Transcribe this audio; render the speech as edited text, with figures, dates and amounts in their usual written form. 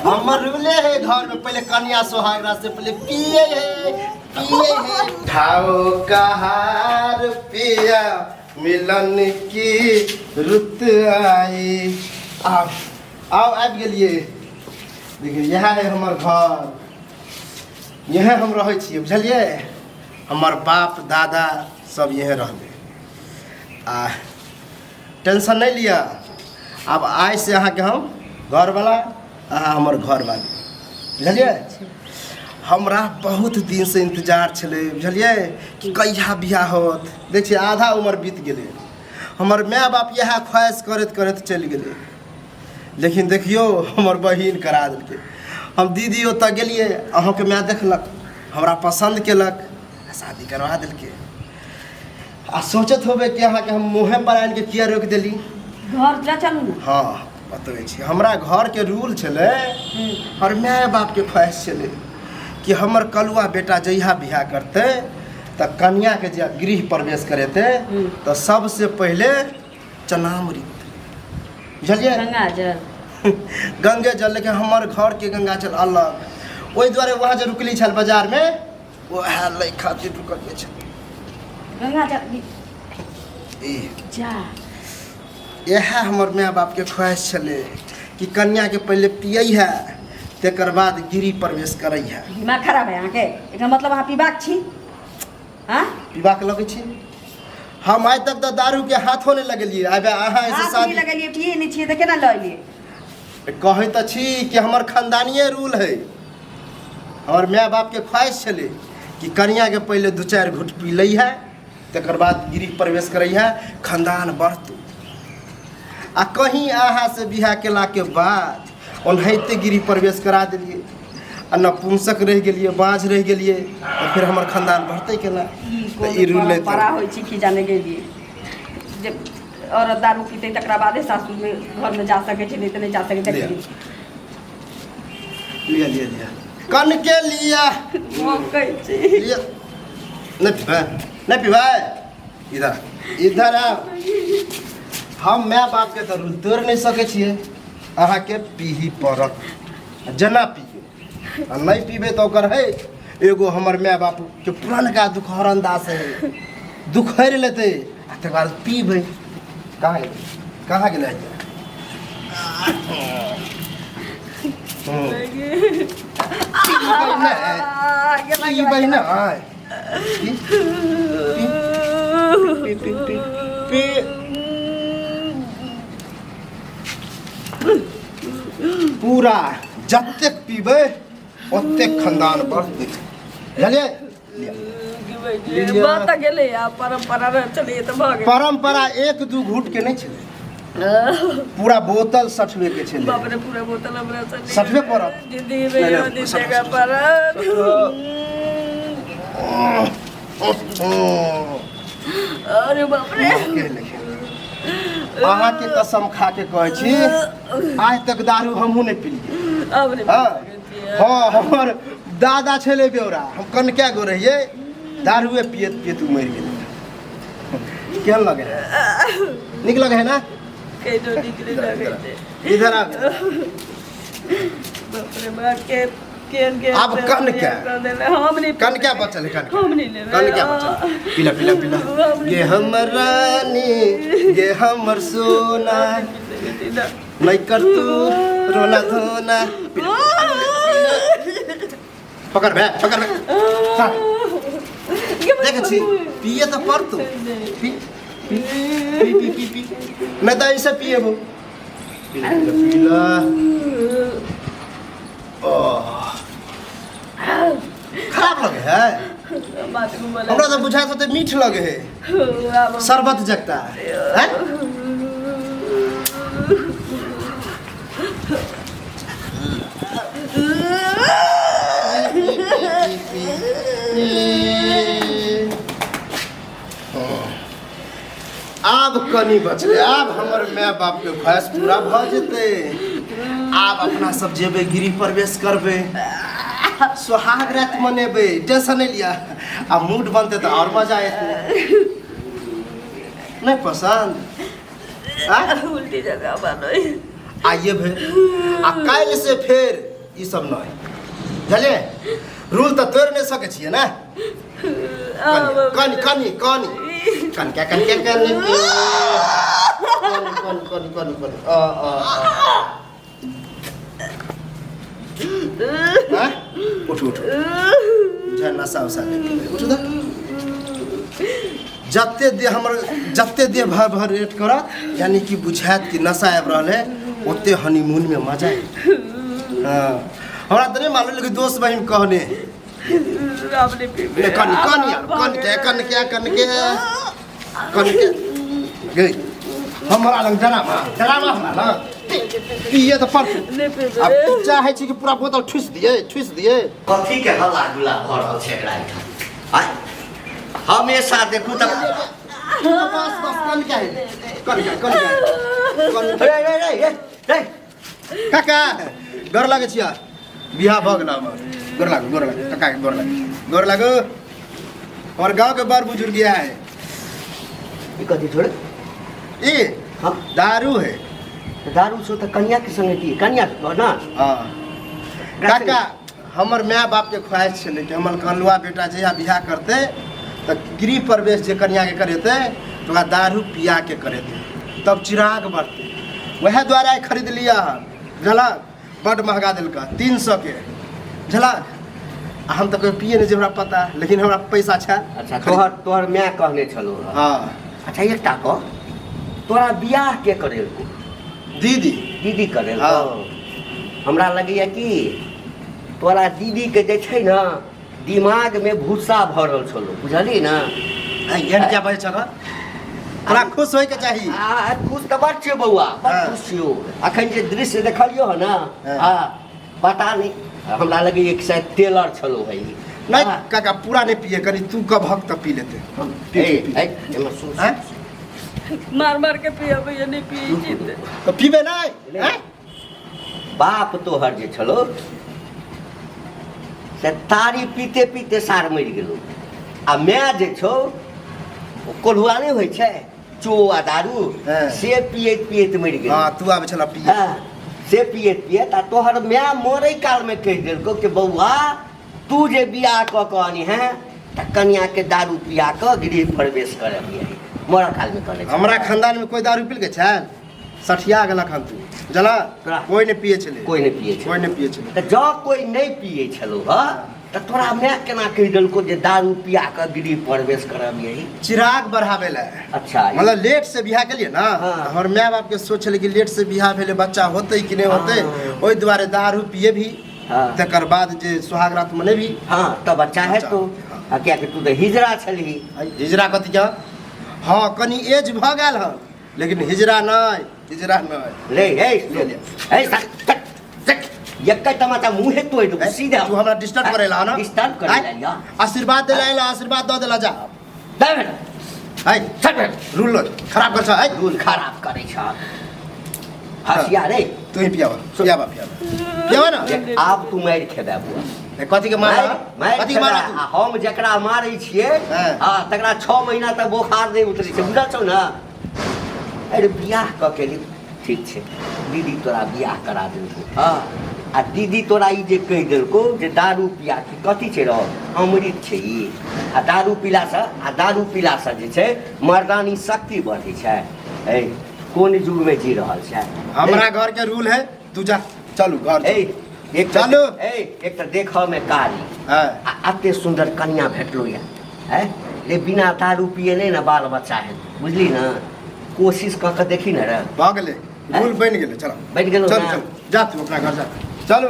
हमर रूले है घर में पहले कन्या सोहागरा से पहले पिए है ठाओ कहार पिया मिलन की रुत आई। आओ आओ आबि गेलिए। देखिए यह है हमर घर, यह हम रहे छिए बुझलिए। हमर बाप दादा सब यह रहले। टेंशन नहीं लिया। अब आज से अहाँ के हम घर वाला अहाँ हमर घर वाली बुझलिए। हमरा बहुत दिन से इंतजार छले बुझलिए कि कहिया बियाह होत। देखिए आधा उम्र बीत गेले। हमर माय बाप यह ख्वाहिश करत करत चल गेले। लेकिन देखियो हमर बहिन करा देलके। हम दीदी ओतऽ गेलिए, अहाँ के माय देखलक, हमरा पसंद केलक, शादी करवा देलके। आ सोचत होबे कि अहाँ के हम मुँहे पर आन के किया रोक देली। घर जा चलू ना। हाँ बतबै छी। हमरा घर के रूल छले और माय बाप के ख्वाहिश छले कि हमर कलुआ बेटा जहिया बियाह करते तो कन्या के जे गृह प्रवेश करेते तो सबसे पहले चनामृत बुझलिए गंगा जल गंगे जल। लेकिन हमर घर के गंगा जल अलग। ओहि द्वारे वहाँ जे रुकली छल बाजार में वह लै खातिर रुकल छल गंगा जल जा। यह हमर माय बाप के ख्वाहिश छले कि कन्या के पहले पियै है तेकर बाद गिरी प्रवेश करै है। दिमाग खराब है अहाँ के। एकर मतलब अहाँ पीबाक छी। हाँ पीबाक लगे छी। हम आज तक तो दारू के हाथों नहीं लगलिए। आबे अहाँ ऐसे हाथ शादी नहीं लगलिए, पिए नहीं छिए तो केना लऽ लिए। कहै त छी कि हमर खानदानीय रूल है। हमर माय बाप के ख्वाहिश छले कि कन्या के पहले दू चार घूट पी लै है तेकर बाद गिरी प्रवेश करै है, खानदान बढ़त। आ कहीं अहाँ से बियाह केला के बाद ओनाहिते गिरी प्रवेश करा दिलिए आ नपुंसक रह गेलिए, बाँझ रह गेलिए तो फिर हमर खानदान बढ़ते केना। ई रूल परा होइ छी कि जाने गेलिए जे औरत दारू पीते तकरा बादे सासुर में घर में जा सके छै, नहीं तो नहीं जा सके। लिया लिया लिया कन के लिया कहै छी लिया। नहीं पीबा नहीं पीबा। इधर इधर आ। हम माय बाप के तो रूल तोड़ नहीं सके छिए। अहाँ के पीही पड़त जना पिए आ नहीं पीबे तो ओकर है एगो हमर माय बाप के पुरनका दुखहरन दास है, दुखहर लेते आ तकर बाद पीबे। कहाँ गेलै कहाँ गेलै पीबै ना पी पी पी पी। पूरा जतेक पीबे ओतेक खानदान बढ़ते बुझलिए। बात गेले आ परंपरा रह चले त भ गेल। परंपरा एक दू घूट के नहीं छले, पूरा बोतल 60 के छले। बाप रे पूरा बोतल हमरा चले 60 परत जिंदगी में यदि जगह पर अरे बाप रे। अहाँ के कसम खा के कहै छी आज तक दारू हमहू नहीं पीलिए। हाँ हमर दादा छले बेवरा। हम कनके गो रहिए दारूए पियत पियत मर गेल। केहन लगे है? निक लगे है ना? इधर आ। बाप रे बा के अब कन क्या बचल है? कन क्या बचल? पिला पिला पिला। ये हमर रानी ये हमर सोना नहीं कर तू रोना धोना। पकड़ बे पकड़ बे। देख छी पिए तो पर तू P P P P P P मैं तो ऐसे पिए वो पिला पिला। खराब लगे है हमरा तो बुझात होते मीठ लगे है। शरबत जगता है। आब कनी बचले। आब हमर माय बाप के ख्वाहिश पूरा भ जेते। आब अपना सब जेबे गिरी प्रवेश करबे, सुहाग रात मनेबे। टेंशन नहीं लिया। आ मूड बनते तो और मजा आते। नहीं पसंद? उल्टी जगह बनो आइए भेल आ काल्हि से फेर ई सब नहीं बुझलिए रूल तो तोड़ नहीं सके छिए ना कनी कनी कनी कन क्या कन कनी कनी कनी कनी हाँ उठ उठ बुझा नशा उशा उठ दा जत्ते दे भर भर रेट करत यानी कि बुझात कि नशा आबि रहल है ओते हनीमून में मजा है हाँ हमरा तो नहीं मालूम लेकिन दोस्त बहन कहने कन कन यार कन के गई हमरा लग डरामा हमरा लग ये तो पर अब तू चाहे छी कि पूरा बोतल ठुस दिए कथी के हल्ला गुला भऽ रहल छै एकरा आइ हमेशा देखू त बस कन क्या है कन रे काका डर लागे छिया बियाह भ गेल हमर गोर लागो काका के गोर लागो और गांव के बड़ बुजुर्ग है ई कथी छोड़े ई हाँ दारू है दारू छो त कन्या के संगे की कन्या कह ना हाँ काका हमर माय बाप के ख्वाहिश छले कि हमर कलुआ बेटा जहिया बियाह करते तो गृह प्रवेश जे कन्या के करेते तो ओकरा दारू पिया के करेते तब चिराग बढ़ते वह द्वारा खरीद लिया झलक बड़ महंगा दिलका 300 के झलक हम तो कोई पिए नहीं हमरा पता लेकिन हमरा पैसा छा अच्छा तोहर माय कहने छलो हाँ अच्छा एकटा कह तोरा बियाह के करेलको दीदी करेलको हाँ। हमरा लगैया कि तोरा दीदी के जे छै ना दिमाग में भूसा भरल छलो बुझली ना एहन क्या बजे छका तोरा खुश होय के चाहिए आ खुश त बड़ छियो बौआ बड़ हाँ। खुश छियो अखन जे दृश्य देखलियो ह ना हाँ। पता नहीं हमरा लगे एक शायद टेलर छलो है नहीं काका पूरा नहीं पिए करी तू कब हक तब पी लेते हैं मार के पिया भैया नहीं पिए तो पीबे नहीं हैं? बाप तोहर जे छलो से तारी पीते पीते सार मरि गेलो आ माय जे छो कोल्हुआ नहीं होइ छै चो आ दारू हाँ। से पियत मरि गेलो हाँ तू आबे छला पिए हाँ से पियत आ तोहर माय मरै काल में कहि देलको कि बौआ तू जे बियाह क के आनी है त कन्या के दारू पिया के गृह प्रवेश करबिए मरऽ काल में कहले हमरा खानदान में कोई दारू पील के छै सठिया गेलक हम तू जला तोरा? कोई नहीं पिए छले कोई नहीं पिए कोई नहीं पिए छले त जँ कोई नहीं पिए छलो ह त तोरा माय केना कहि देलको जे दारू पिया के गृह प्रवेश करबिए चिराग बढ़ावे ला अच्छा मतलब लेट से बियाह के लिए ना हाँ। हमर माय बाप के सोच छले कि लेट से बियाह भेले बच्चा होते कि नहीं होते हाँ। ओई द्वारे दारू पिए भी हाँ। तकर बाद जे सुहाग रात मने भी हाँ त बच्चा है तो आ क्या कि तू तो हिजरा छली हिजरा कथी क्या हाँ कनी एज भ गेल ह लेकिन हिजरा नहीं ले हे ले ले। हे एक टमाटा मुंहे तोड़ दो सीधा तू हमरा डिस्टर्ब करेला ना डिस्टर्ब करेला या आशीर्वाद देला आशीर्वाद दे देला जा दे बेटा हाय चल रूल खराब कर हाय रूल खराब करे छ हसिया रे तू ही पियावा ना आब तू मार खेबे बुआ कथी के मारा मार कथी के मारा खेबे, आ हम जकरा मारै छियै हाँ। आ तकरा 6 महीना तक बोखार नहीं उतरै छै बुझल छौ ना अरे बियाह क के ली ठीक छै दीदी तोरा बियाह करा देलको हाँ आ दीदी तोरा ई जे कहि देलको जे दारू पिया के कथी छै रह अमृत छै ई आ दारू पीला से जे छै मर्दानी शक्ति बढ़ै छै ए कोन युग में जी रहल छै हमरा घर के रूल है तू जा चलू घर ए एक चलू। एक तो देखऽ में कारी हां आ अते सुंदर कन्या भेटलो या है ले बिना दारू पिए नहीं ना बाल बच्चा है बुझली ना कोशिश क के देखी ना रे भ गेले रूल बन गेले चलो बनि गेलो चल ना? चल जा तू अपना घर जा चलू